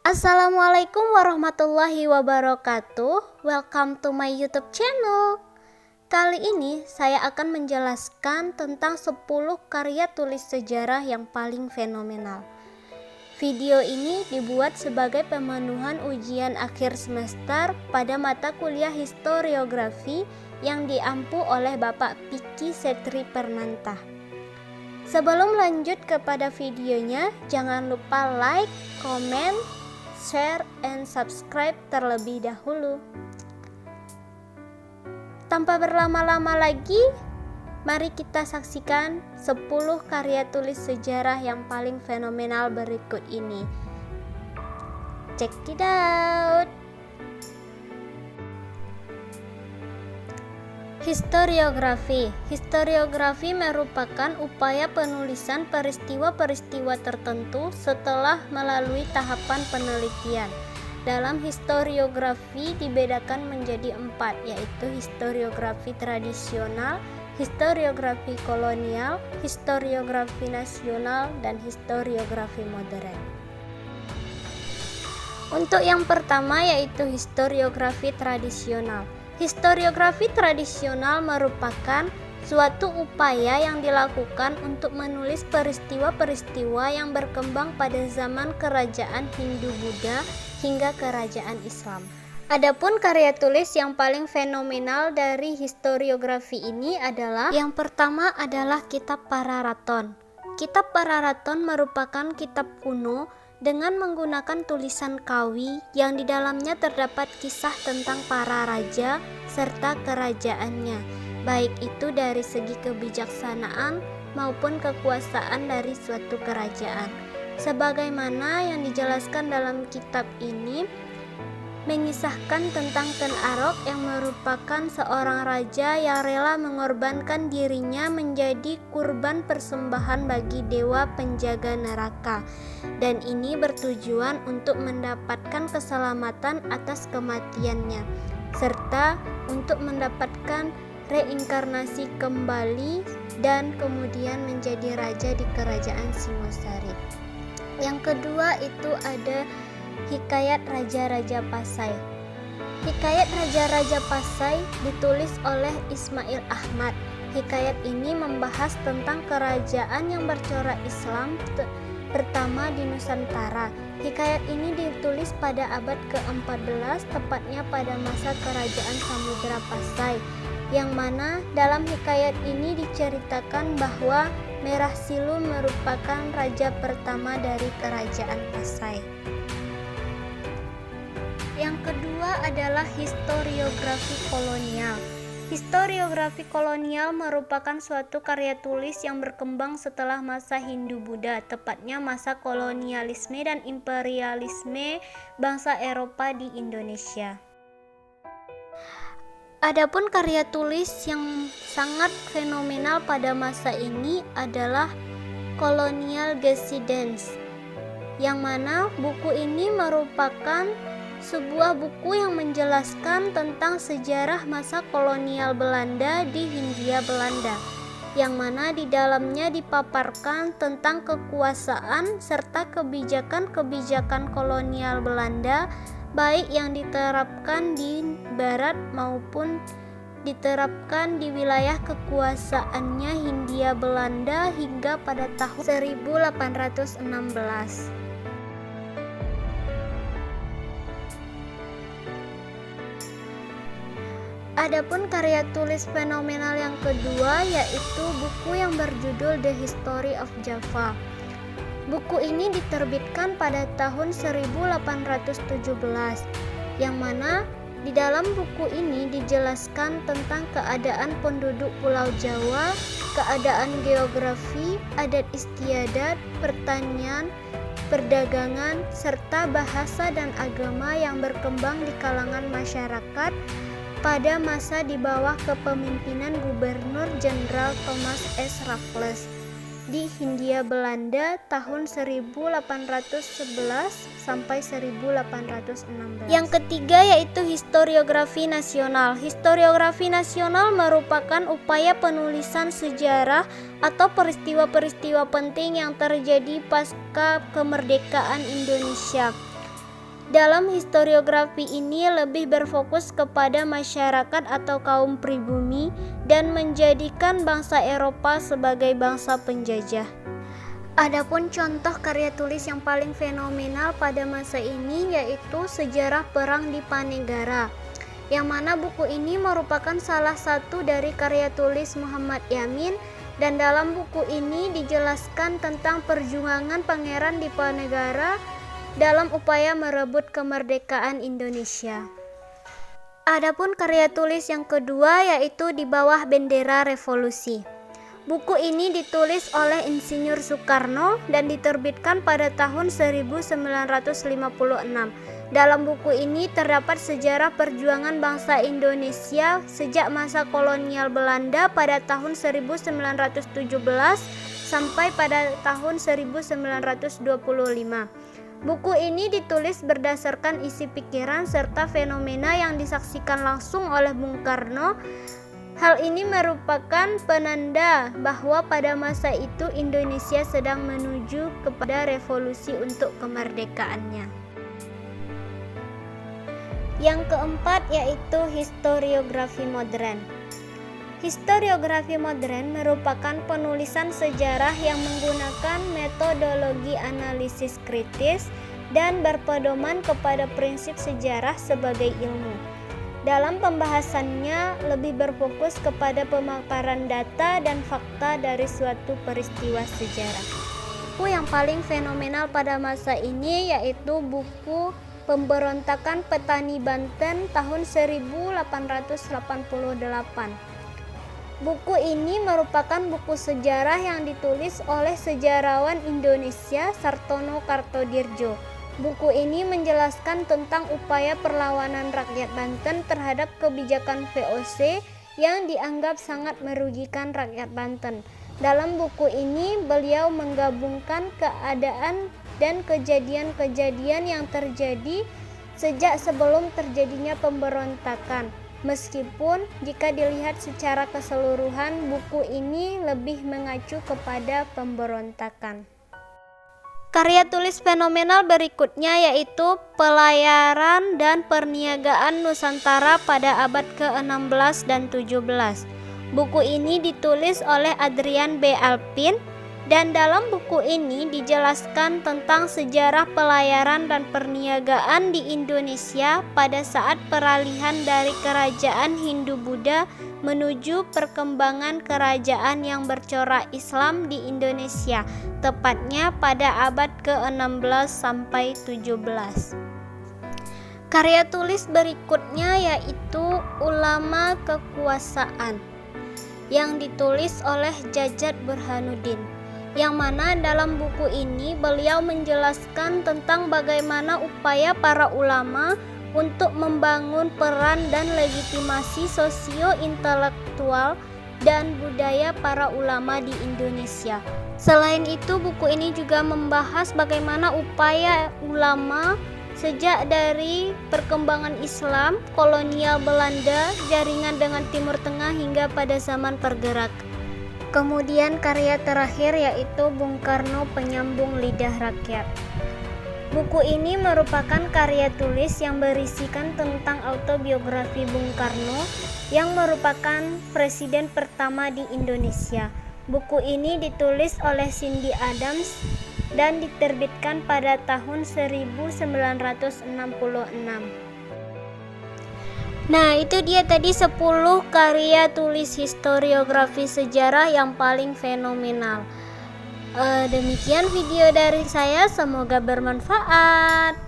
Assalamualaikum warahmatullahi wabarakatuh. Welcome to my YouTube channel. Kali ini saya akan menjelaskan tentang 10 karya tulis sejarah yang paling fenomenal. Video ini dibuat sebagai pemenuhan ujian akhir semester pada mata kuliah historiografi yang diampu oleh Bapak Piki Setri Permanta. Sebelum lanjut kepada videonya, jangan lupa like, komen, share, and subscribe terlebih dahulu. Tanpa berlama-lama lagi, mari kita saksikan 10 karya tulis sejarah yang paling fenomenal berikut ini. Check it out. Historiografi. Historiografi merupakan upaya penulisan peristiwa-peristiwa tertentu setelah melalui tahapan penelitian. Dalam historiografi dibedakan menjadi 4, yaitu historiografi tradisional, historiografi kolonial, historiografi nasional, dan historiografi modern. Untuk yang pertama yaitu historiografi tradisional. Historiografi tradisional merupakan suatu upaya yang dilakukan untuk menulis peristiwa-peristiwa yang berkembang pada zaman kerajaan Hindu-Buddha hingga kerajaan Islam. Adapun karya tulis yang paling fenomenal dari historiografi ini adalah yang pertama adalah Kitab Pararaton. Kitab Pararaton merupakan kitab kuno dengan menggunakan tulisan Kawi yang di dalamnya terdapat kisah tentang para raja serta kerajaannya, baik itu dari segi kebijaksanaan maupun kekuasaan dari suatu kerajaan. Sebagaimana yang dijelaskan dalam kitab ini, mengisahkan tentang Ken Arok yang merupakan seorang raja yang rela mengorbankan dirinya menjadi kurban persembahan bagi dewa penjaga neraka, dan ini bertujuan untuk mendapatkan keselamatan atas kematiannya serta untuk mendapatkan reinkarnasi kembali dan kemudian menjadi raja di kerajaan Singosari. Yang kedua itu ada Hikayat Raja-Raja Pasai. Hikayat Raja-Raja Pasai ditulis oleh Ismail Ahmad. Hikayat ini membahas tentang kerajaan yang bercorak Islam pertama di Nusantara. Hikayat ini ditulis pada abad ke-14, tepatnya pada masa kerajaan Samudra Pasai, yang mana dalam hikayat ini diceritakan bahwa Merah Silu merupakan raja pertama dari kerajaan Pasai. Yang kedua adalah historiografi kolonial. Historiografi kolonial merupakan suatu karya tulis yang berkembang setelah masa Hindu-Buddha, tepatnya masa kolonialisme dan imperialisme bangsa Eropa di Indonesia. Adapun karya tulis yang sangat fenomenal pada masa ini adalah Colonial Gecidence, yang mana buku ini merupakan sebuah buku yang menjelaskan tentang sejarah masa kolonial Belanda di Hindia Belanda, yang mana di dalamnya dipaparkan tentang kekuasaan serta kebijakan-kebijakan kolonial Belanda, baik yang diterapkan di barat maupun diterapkan di wilayah kekuasaannya Hindia Belanda hingga pada tahun 1816. Adapun karya tulis fenomenal yang kedua yaitu buku yang berjudul The History of Java. Buku ini diterbitkan pada tahun 1817, yang mana di dalam buku ini dijelaskan tentang keadaan penduduk Pulau Jawa, keadaan geografi, adat istiadat, pertanian, perdagangan, serta bahasa dan agama yang berkembang di kalangan masyarakat pada masa di bawah kepemimpinan Gubernur Jenderal Thomas S. Raffles di Hindia Belanda tahun 1811 sampai 1816. Yang ketiga yaitu historiografi nasional. Historiografi nasional merupakan upaya penulisan sejarah atau peristiwa-peristiwa penting yang terjadi pasca kemerdekaan Indonesia. Dalam historiografi ini lebih berfokus kepada masyarakat atau kaum pribumi dan menjadikan bangsa Eropa sebagai bangsa penjajah. Adapun contoh karya tulis yang paling fenomenal pada masa ini yaitu Sejarah Perang di Panegara, yang mana buku ini merupakan salah satu dari karya tulis Muhammad Yamin, dan dalam buku ini dijelaskan tentang perjuangan Pangeran Diponegoro dalam upaya merebut kemerdekaan Indonesia. Adapun karya tulis yang kedua yaitu Di Bawah Bendera Revolusi. Buku ini ditulis oleh Insinyur Soekarno dan diterbitkan pada tahun 1956. Dalam buku ini terdapat sejarah perjuangan bangsa Indonesia sejak masa kolonial Belanda pada tahun 1917 sampai pada tahun 1925. Buku ini ditulis berdasarkan isi pikiran serta fenomena yang disaksikan langsung oleh Bung Karno. Hal ini merupakan penanda bahwa pada masa itu Indonesia sedang menuju kepada revolusi untuk kemerdekaannya. Yang keempat yaitu historiografi modern. Historiografi modern merupakan penulisan sejarah yang menggunakan metodologi analisis kritis dan berpedoman kepada prinsip sejarah sebagai ilmu. Dalam pembahasannya lebih berfokus kepada pemaparan data dan fakta dari suatu peristiwa sejarah. Buku yang paling fenomenal pada masa ini yaitu buku Pemberontakan Petani Banten tahun 1888. Buku ini merupakan buku sejarah yang ditulis oleh sejarawan Indonesia Sartono Kartodirjo. Buku ini menjelaskan tentang upaya perlawanan rakyat Banten terhadap kebijakan VOC yang dianggap sangat merugikan rakyat Banten. Dalam buku ini beliau menggabungkan keadaan dan kejadian-kejadian yang terjadi sejak sebelum terjadinya pemberontakan. Meskipun jika dilihat secara keseluruhan buku ini lebih mengacu kepada pemberontakan. Karya tulis fenomenal berikutnya yaitu Pelayaran dan Perniagaan Nusantara pada abad ke-16 dan 17. Buku ini ditulis oleh Adrian B. Alpin, dan dalam buku ini dijelaskan tentang sejarah pelayaran dan perniagaan di Indonesia pada saat peralihan dari kerajaan Hindu-Buddha menuju perkembangan kerajaan yang bercorak Islam di Indonesia, tepatnya pada abad ke-16 sampai 17. Karya tulis berikutnya yaitu Ulama Kekuasaan, yang ditulis oleh Jajat Burhanuddin, yang mana dalam buku ini beliau menjelaskan tentang bagaimana upaya para ulama untuk membangun peran dan legitimasi sosio-intelektual dan budaya para ulama di Indonesia. Selain itu, buku ini juga membahas bagaimana upaya ulama sejak dari perkembangan Islam, kolonial Belanda, jaringan dengan Timur Tengah hingga pada zaman pergerakan. Kemudian karya terakhir yaitu Bung Karno Penyambung Lidah Rakyat. Buku ini merupakan karya tulis yang berisikan tentang autobiografi Bung Karno yang merupakan presiden pertama di Indonesia. Buku ini ditulis oleh Cindy Adams dan diterbitkan pada tahun 1966. Nah, itu dia tadi 10 karya tulis historiografi sejarah yang paling fenomenal. Demikian video dari saya, semoga bermanfaat.